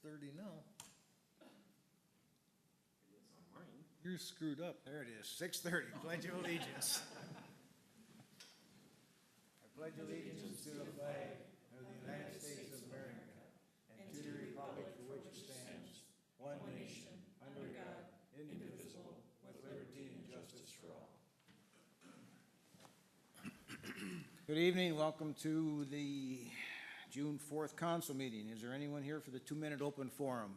6:30 now. You're screwed up. There it is, 6:30, Pledge of Allegiance. I pledge allegiance to the flag of the United States of America and to the republic for which it stands, one nation, under God, indivisible, with liberty and justice for all. Good evening, welcome to the June 4th council meeting. Is there anyone here for the 2-minute open forum?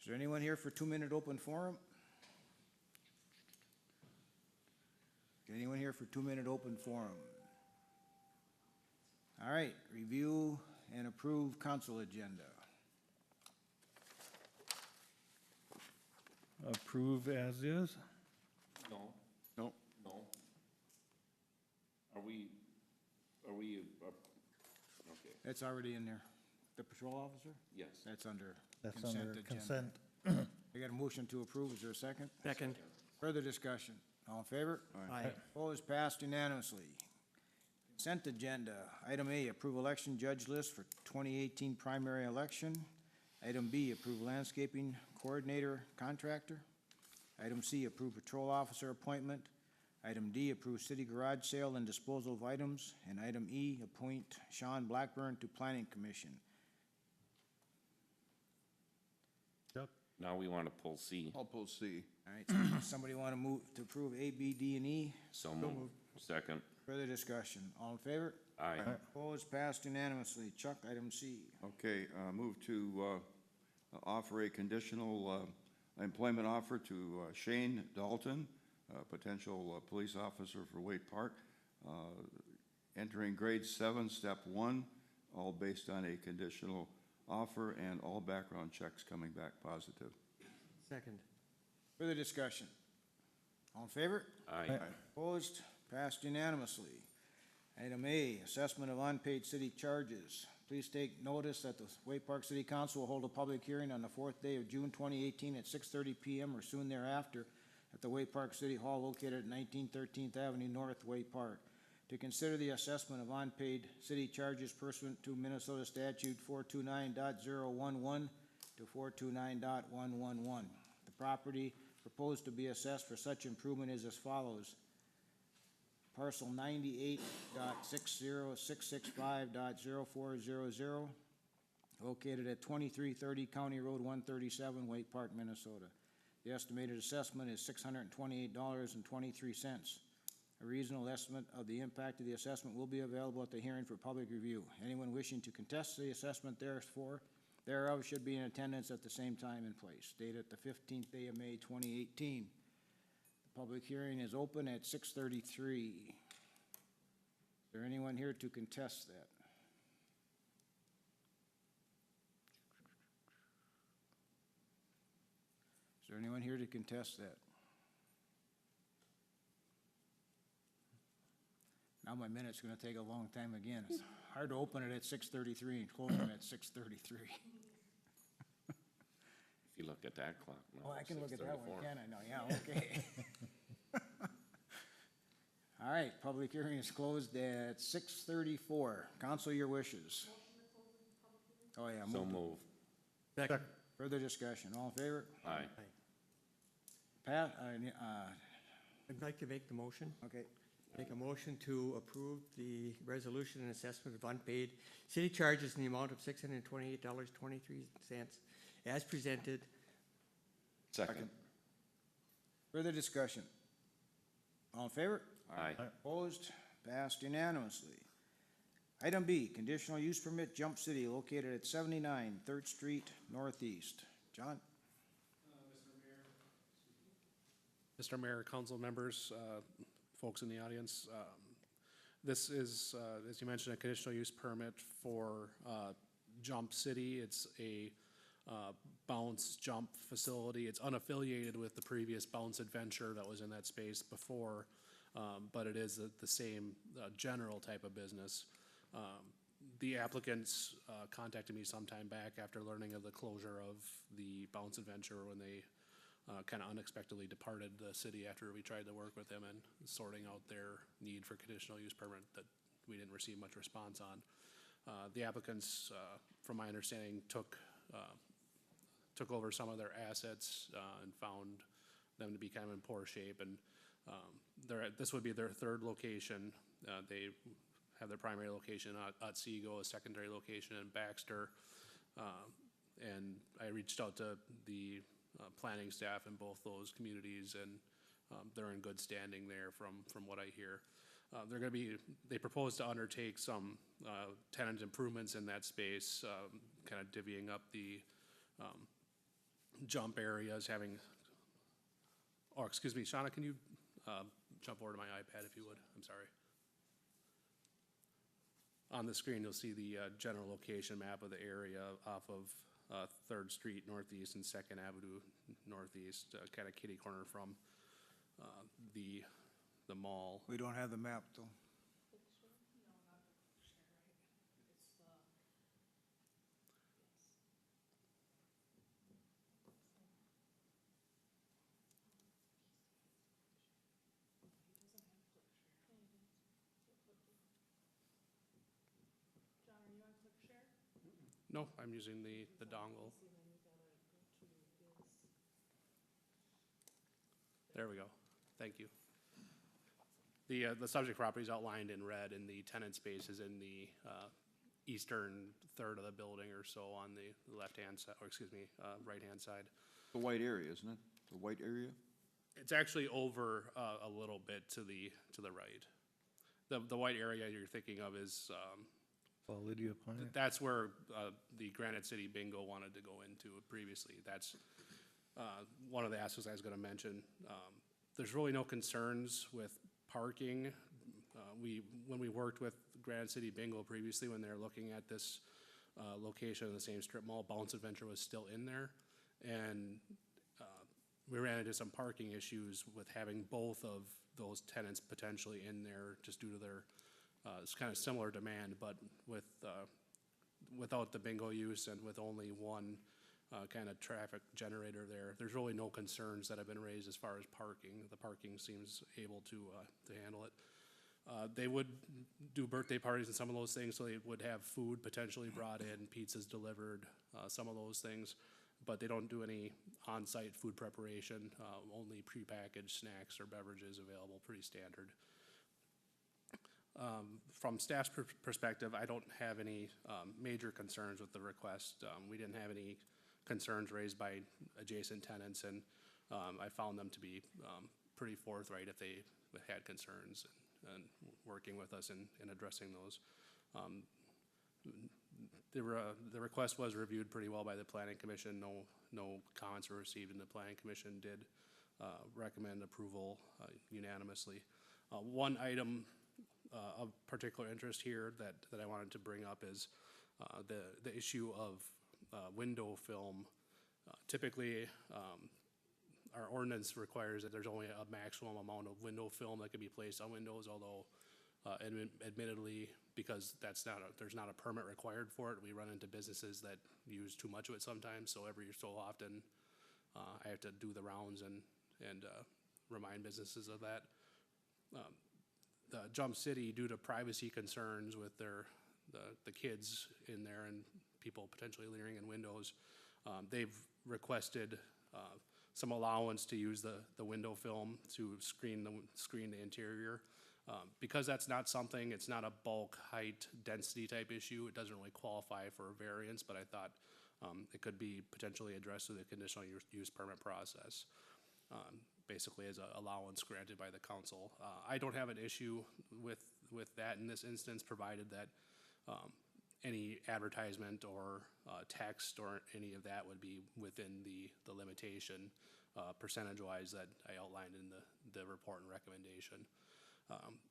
Is there anyone here for 2-minute open forum? Anyone here for 2-minute open forum? All right, review and approve council agenda. Approve as is. No. Nope. No. Are we, okay, That's already in there. The patrol officer? yes. That's under That's consent under agenda. consent. I got a motion to approve. Is there a second? Second. Further discussion. All in favor? Aye. Opposed, passed unanimously. Consent agenda. Item A, approve election judge list for 2018 primary election. Item B, approve landscaping coordinator contractor. Item C, approve patrol officer appointment. Item D, approve city garage sale and disposal of items. And item E, appoint Sean Blackburn to planning commission. Now we want to pull C. I'll pull C. All right, somebody want to move to approve A, B, D, and E? So moved. Second. Further discussion. All in favor? Aye. Opposed, passed unanimously. Chuck, item C. Okay, move to offer a conditional employment offer to Shane Dalton, potential police officer for Waite Park, entering grade 7, step 1, all based on a conditional offer and all background checks coming back positive. Second. Further discussion. All in favor? Aye. Opposed, passed unanimously. Item A, assessment of unpaid city charges. Please take notice that the Waite Park City Council will hold a public hearing on the 4th day of June 2018 at 6:30 p.m. or soon thereafter at the Waite Park City Hall located at 1913th Avenue North, Waite Park, to consider the assessment of unpaid city charges pursuant to Minnesota Statute 429.011 to 429.111. The property proposed to be assessed for such improvement is as follows. Parcel 98.60665.0400, located at 2330 County Road 137, Waite Park, Minnesota. The estimated assessment is $628.23. A reasonable estimate of the impact of the assessment will be available at the hearing for public review. Anyone wishing to contest the assessment thereof should be in attendance at the same time and place. Dated the 15th day of May 2018. The public hearing is open at 6:33. Is there anyone here to contest that? Is there anyone here to contest that? Now my minute's gonna take a long time again. It's hard to open it at 6:33 and close it at 6:33. If you look at that clock now. Oh, I can look at that one, 6:34. can I? No, yeah, okay. All right, public hearing is closed at 6:34. Council, your wishes. Oh, yeah. So moved. move. Second. Further discussion. All in favor? Aye. Pat, I'd like to make the motion. okay. Make a motion to approve the resolution and assessment of unpaid city charges in the amount of $628.23 as presented. Second. Further discussion. All in favor? Aye. Opposed? Passed unanimously. Item B, conditional use permit Jump City located at 79 3rd Street Northeast. John? Mr. Mayor, council members, folks in the audience, this is, as you mentioned, a conditional use permit for Jump City. It's a bounce jump facility. It's unaffiliated with the previous Bounce Adventure that was in that space before, but it is the same general type of business. The applicants contacted me sometime back after learning of the closure of the Bounce Adventure when they kind of unexpectedly departed the city after we tried to work with them and sorting out their need for conditional use permit that we didn't receive much response on. The applicants, from my understanding, took over some of their assets and found them to be kind of in poor shape. And this would be their third location. They have their primary location at Otsego, a secondary location in Baxter. And I reached out to the planning staff in both those communities, and they're in good standing there from what I hear. They propose to undertake some tenant improvements in that space, kind of divvying up the jump areas, excuse me, Shauna, can you jump over to my iPad if you would? I'm sorry. On the screen, you'll see the general location map of the area off of 3rd Street Northeast and 2nd Avenue Northeast, kind of kitty corner from the mall. We don't have the map, though. No, I'm using the dongle. There we go. Thank you. The subject property is outlined in red, and the tenant space is in the eastern third of the building or so on the left-hand side, or excuse me, right-hand side. The white area, isn't it? The white area? It's actually over a little bit to the right. The white area you're thinking of is Lydia Plant. that's where the Granite City Bingo wanted to go into previously. That's one of the aspects I was going to mention. There's really no concerns with parking. When we worked with Granite City Bingo previously, when they were looking at this location in the same strip mall, Bounce Adventure was still in there. And we ran into some parking issues with having both of those tenants potentially in there just due to their, it's kind of similar demand, but without the bingo use and with only one kind of traffic generator there, there's really no concerns that have been raised as far as parking. The parking seems able to handle it. They would do birthday parties and some of those things, so they would have food potentially brought in, pizzas delivered, some of those things. But they don't do any on-site food preparation, only prepackaged snacks or beverages available, pretty standard. From staff's perspective, I don't have any major concerns with the request. We didn't have any concerns raised by adjacent tenants, and I found them to be pretty forthright if they had concerns and working with us in addressing those. The request was reviewed pretty well by the Planning Commission. No comments were received, and the Planning Commission did recommend approval unanimously. One item of particular interest here that I wanted to bring up is the issue of window film. Typically, our ordinance requires that there's only a maximum amount of window film that can be placed on windows, although admittedly, because there's not a permit required for it, we run into businesses that use too much of it sometimes, so every so often I have to do the rounds and remind businesses of that. The Jump City, due to privacy concerns with the kids in there and people potentially leering in windows, they've requested some allowance to use the window film to screen the interior. Because that's not something, it's not a bulk height density type issue, it doesn't really qualify for a variance, but I thought it could be potentially addressed through the conditional use permit process, basically as an allowance granted by the council. I don't have an issue with that in this instance, provided that any advertisement or text or any of that would be within the limitation percentage-wise that I outlined in the report and recommendation.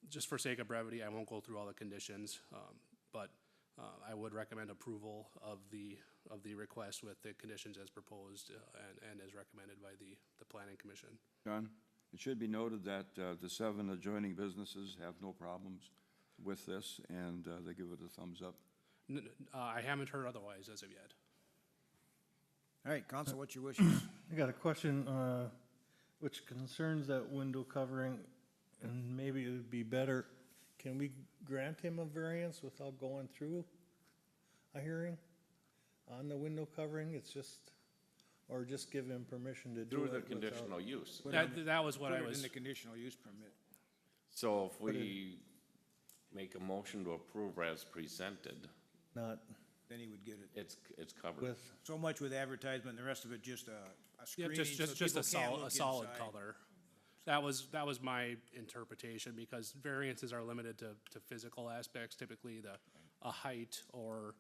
Just for sake of brevity, I won't go through all the conditions, but I would recommend approval of the request with the conditions as proposed and as recommended by the Planning Commission. John, it should be noted that the 7 adjoining businesses have no problems with this, and they give it a thumbs up. I haven't heard otherwise as of yet. All right, council, what's your wishes? I got a question, which concerns that window covering, and maybe it would be better, can we grant him a variance without going through a hearing on the window covering? It's just, or just give him permission to do Through it the without- conditional use. That was what I Put it in was, the conditional use permit. So if we make a motion to approve as presented, Not Then he would get it. it's covered. with, So much with advertisement, the rest of it just a yeah, screening just, so just, just people can't look a solid inside. color. That was my interpretation, because variances are limited to physical aspects, typically a height or,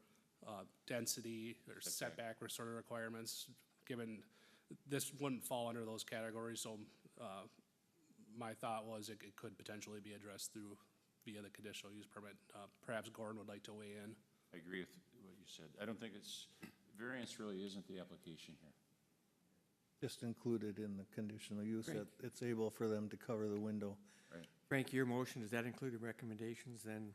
density or setback or sort of requirements, given this wouldn't fall under those categories, so, my thought was it could potentially be addressed via the conditional use permit. Perhaps Gordon would like to weigh in. I agree with what you said. I don't think variance really isn't the application here. just included in the conditional use that it's able for them to cover the window. Frank, your motion, does that include the recommendations then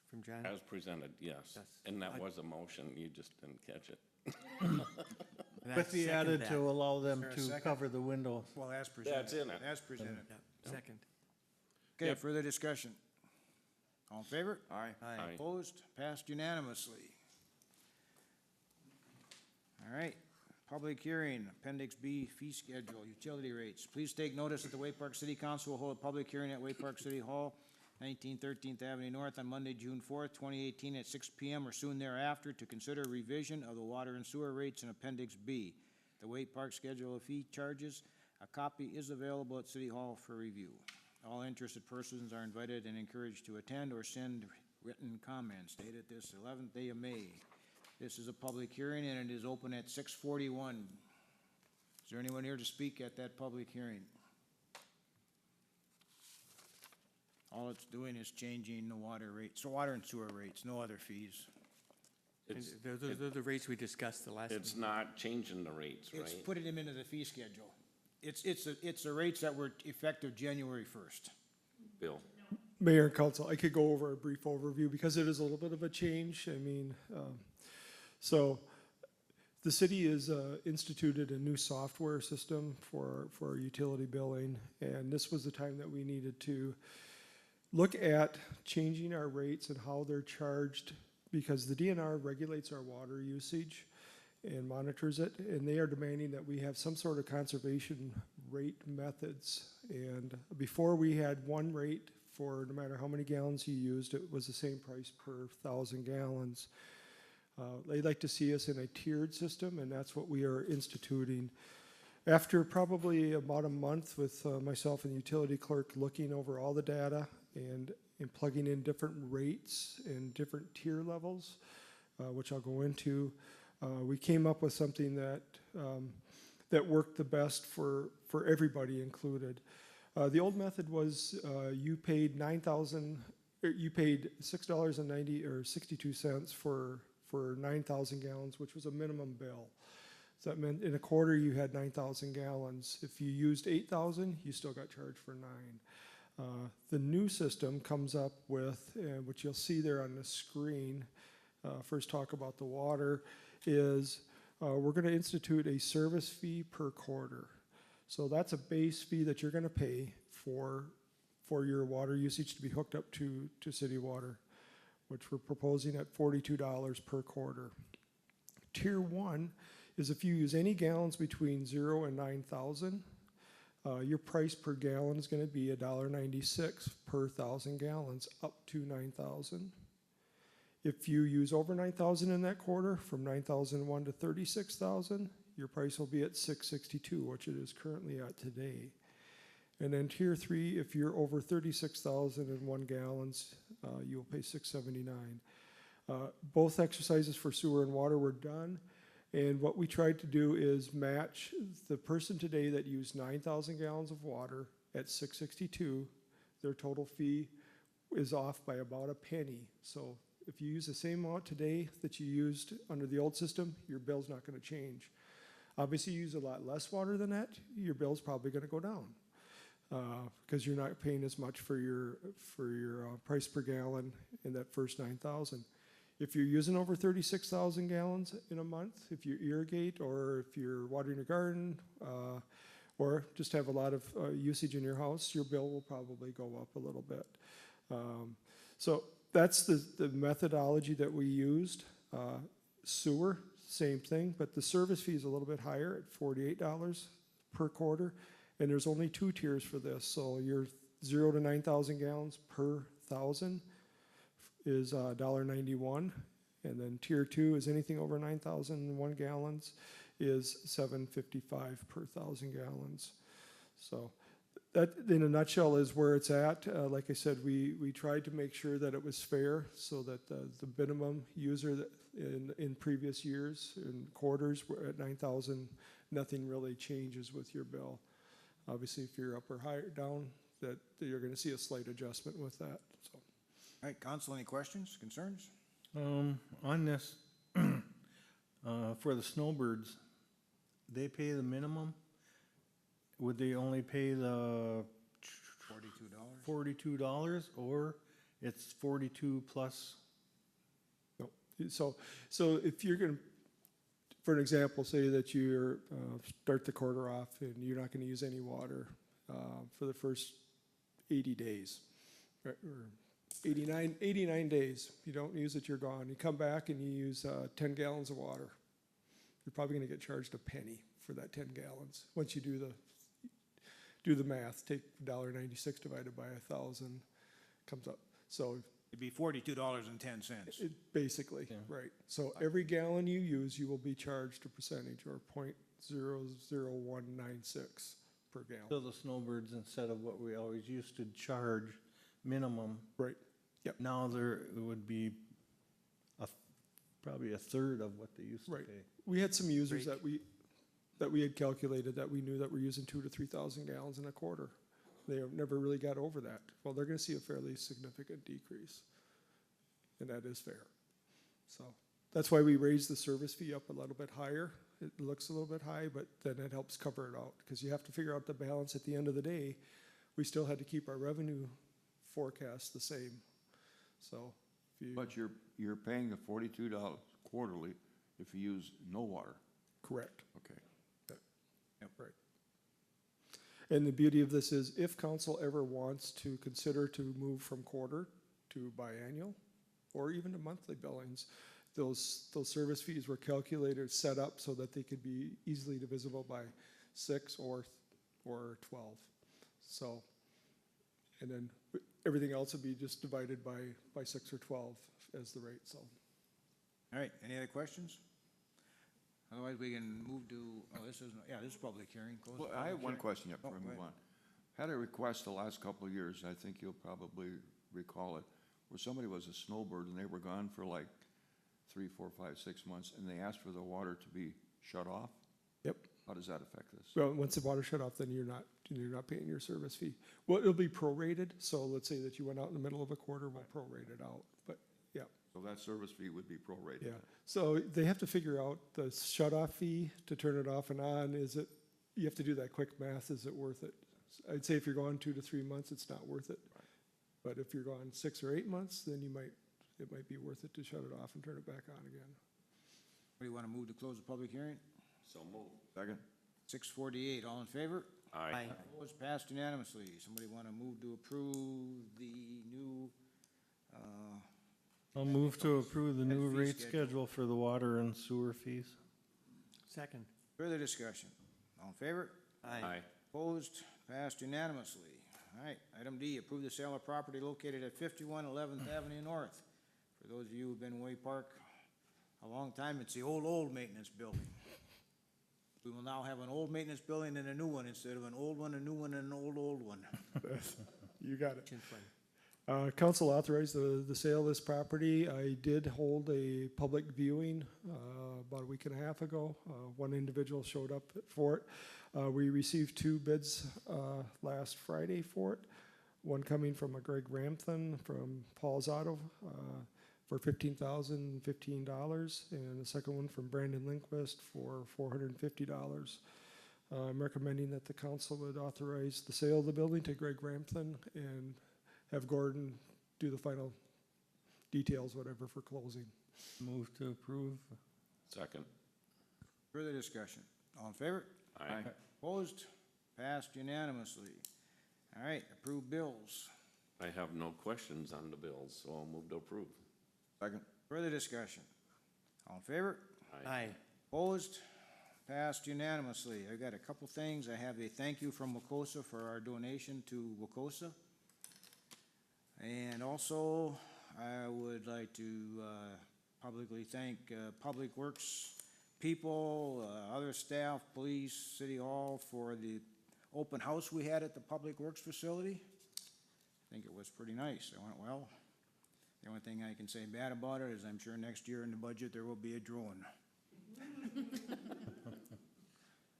from John? As presented, yes. Yes. And that was a motion, you just didn't catch it. And I With the second added that. to allow them Is there a to second? cover the window. Well, as presented. That's in it. As presented. Yeah, second. Okay, Yep. further discussion? All in favor? Aye. Aye. Opposed? Passed unanimously. All right, public hearing, Appendix B, fee schedule, utility rates. Please take notice that the Wake Park City Council will hold a public hearing at Wake Park City Hall, 13th Avenue North on Monday, June 4th, 2018 at 6 PM or soon thereafter to consider revision of the water and sewer rates in Appendix B. The Wake Park schedule of fee charges. A copy is available at City Hall for review. All interested persons are invited and encouraged to attend or send written comments dated this 11th day of May. This is a public hearing and it is open at 6:41. Is there anyone here to speak at that public hearing? All it's doing is changing the water rates, so water and sewer rates, no other fees. And It's, those are the rates we discussed the last. it's not changing the rates, It's right? putting them into the fee schedule. It's the rates that were effective January 1st. Bill? Mayor and council, I could go over a brief overview because it is a little bit of a change. I mean, so the city has instituted a new software system for utility billing, and this was the time that we needed to look at changing our rates and how they're charged, because the DNR regulates our water usage and monitors it, and they are demanding that we have some sort of conservation rate methods. And before, we had one rate for no matter how many gallons you used, it was the same price per 1,000 gallons. They'd like to see us in a tiered system, and that's what we are instituting. After probably about a month with myself and the utility clerk looking over all the data and plugging in different rates and different tier levels, which I'll go into, we came up with something that worked the best for everybody included. The old method was you paid $6.90 or 62 cents for 9,000 gallons, which was a minimum bill. So that meant in a quarter you had 9,000 gallons. If you used 8,000, you still got charged for 9. The new system comes up with, which you'll see there on the screen, first talk about the water, is we're going to institute a service fee per quarter. So that's a base fee that you're going to pay for your water usage to be hooked up to city water, which we're proposing at $42 per quarter. Tier 1 is if you use any gallons between 0 and 9,000, your price per gallon is going to be $1.96 per 1,000 gallons up to 9,000. If you use over 9,000 in that quarter, from 9,001 to 36,000, your price will be at $6.62, which it is currently at today. And then tier 3, if you're over 36,001 gallons, you'll pay $6.79. Both exercises for sewer and water were done. And what we tried to do is match the person today that used 9,000 gallons of water at $6.62. Their total fee is off by about a penny. So if you use the same amount today that you used under the old system, your bill's not going to change. Obviously, you use a lot less water than that, your bill's probably going to go down because you're not paying as much for your price per gallon in that first 9,000. If you're using over 36,000 gallons in a month, if you irrigate or if you're watering your garden or just have a lot of usage in your house, your bill will probably go up a little bit. So that's the methodology that we used. Sewer, same thing, but the service fee is a little bit higher at $48 per quarter. And there's only 2 tiers for this, so your 0 to 9,000 gallons per thousand is $1.91. And then tier 2 is anything over 9,001 gallons is $7.55 per thousand gallons. So that, in a nutshell, is where it's at. Like I said, we tried to make sure that it was fair, so that the minimum user that in previous years, in quarters, were at 9,000, nothing really changes with your bill. Obviously, if you're up or higher, down, that you're gonna see a slight adjustment with that, so. All right, council, any questions, concerns? On this, for the snowbirds, they pay the minimum? Would they only pay the $42? $42, or it's 42 plus? No, so if you're gonna, for an example, say that you're, start the quarter off and you're not gonna use any water, for the first 80 days, right, or 89 days, you don't use it, you're gone. You come back and you use 10 gallons of water. You're probably gonna get charged a penny for that 10 gallons. Once you do the math, take $1.96 divided by 1,000, comes up. So It'd be $42.10. basically, right. So every gallon you use, you will be charged a percentage, or 0.00196 per gallon. So the snowbirds, instead of what we always used to charge minimum. Right. Yep. Now it would be probably a third of what they used to Right. pay. We had some users that we had calculated that we knew that were using 2,000 to 3,000 gallons in a quarter. They have never really got over that. Well, they're gonna see a fairly significant decrease, and that is fair. So that's why we raised the service fee up a little bit higher. It looks a little bit high, but then it helps cover it out, because you have to figure out the balance at the end of the day. We still had to keep our revenue forecast the same, so. If you But you're paying the $42 quarterly if you use no water. Correct. Okay. Yep, right. And the beauty of this is, if council ever wants to consider to move from quarter to biannual, or even to monthly billings, those service fees were calculated, set up so that they could be easily divisible by 6 or 12. So, and then everything else would be just divided by 6 or 12 as the rate, so. All right, any other questions? Otherwise, we can move to, this is public hearing. Close the Well, I public have one hearing. question yet before Oh, I go move ahead. on. Had a request the last couple of years, I think you'll probably recall it, where somebody was a snowbird and they were gone for like 3, 4, 5, 6 months, and they asked for the water to be shut off. Yep. How does that affect this? Well, once the water shut off, then you're not paying your service fee. Well, it'll be prorated, so let's say that you went out in the middle of a quarter, we'll prorate it out, but, yeah. So that service fee would be prorated? Yeah, so they have to figure out the shut-off fee to turn it off and on. You have to do that quick math, is it worth it? I'd say if you're gone 2 to 3 months, it's not worth it. But if you're gone 6 or 8 months, then it might be worth it to shut it off and turn it back on again. What do you want to move to close the public hearing? So move. Second? 6:48, all in favor? Aye. Opposed, passed unanimously. Somebody want to move to approve the new, I'll move to approve the new Fee rate schedule. schedule for the water and sewer fees. Second. further discussion? All in favor? Aye. Opposed, passed unanimously. All right, item D, approve the sale of property located at 51 11th Avenue North. For those of you who've been in Way Park a long time, it's the old maintenance building. We will now have an old maintenance building and a new one, instead of an old one, a new one, and an old one. You got it. Council authorized the sale of this property. I did hold a public viewing about a week and a half ago. One individual showed up for it. We received 2 bids last Friday for it. One coming from a Greg Ramthen from Paul's Auto for $15,015, and the second one from Brandon Lindquist for $450. I'm recommending that the council would authorize the sale of the building to Greg Ramthen and have Gordon do the final details, whatever, for closing. Move to approve. Second. Further discussion? All in favor? Aye. Opposed? Passed unanimously. All right, approve bills. I have no questions on the bills, so I'll move to approve. Second? Further discussion? All in favor? Aye. Opposed? Passed unanimously. I got a couple things. I have a thank you from Wacosa for our donation to Wacosa. And also, I would like to publicly thank Public Works people, other staff, police, City Hall for the open house we had at the Public Works facility. I think it was pretty nice. It went well. The only thing I can say bad about it is I'm sure next year in the budget there will be a drone.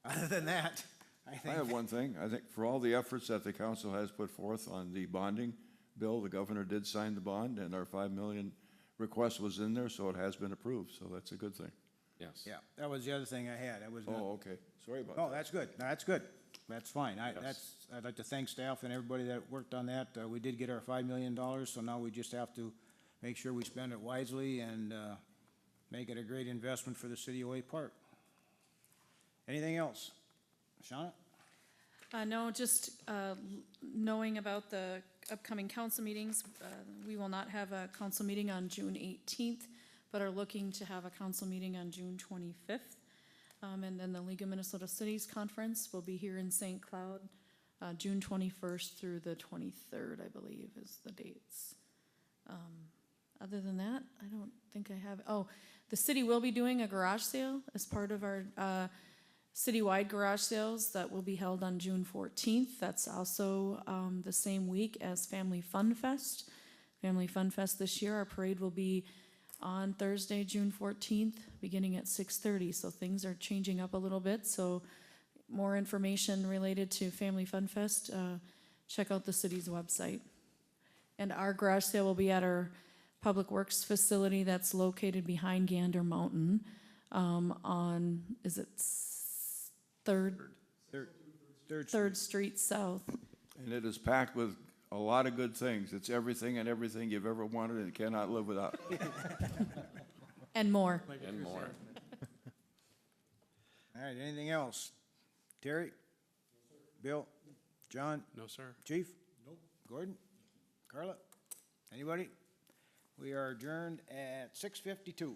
Other than that, I I think. have one thing. I think for all the efforts that the council has put forth on the bonding bill, the governor did sign the bond, and our 5 million request was in there, so it has been approved, so that's a good thing. Yes. Yeah, that was the other thing I had. I was gonna. Oh, okay. Sorry about Oh, that. that's good. No, that's good. That's fine. Yes. I'd like to thank staff and everybody that worked on that. We did get our $5 million, so now we just have to make sure we spend it wisely and, make it a great investment for the city of Wake Park. Anything else? Shauna? No, just knowing about the upcoming council meetings, we will not have a council meeting on June 18th, but are looking to have a council meeting on June 25th. And then the League of Minnesota Cities Conference will be here in St. Cloud, June 21st through the 23rd, I believe, is the dates. Other than that, I don't think I have, the city will be doing a garage sale as part of our citywide garage sales that will be held on June 14th. That's also the same week as Family Fun Fest. Family Fun Fest this year, our parade will be on Thursday, June 14th, beginning at 6:30. So things are changing up a little bit. So more information related to Family Fun Fest, check out the city's website. And our garage sale will be at our Public Works facility that's located behind Gander Mountain on, is it Third Street South? And it is packed with a lot of good things. It's everything and everything you've ever wanted and cannot live without. And more. And more. All right, anything else? Terry? Bill? John? No, sir. Chief? Nope. Gordon? Carla? Anybody? We are adjourned at 6:52.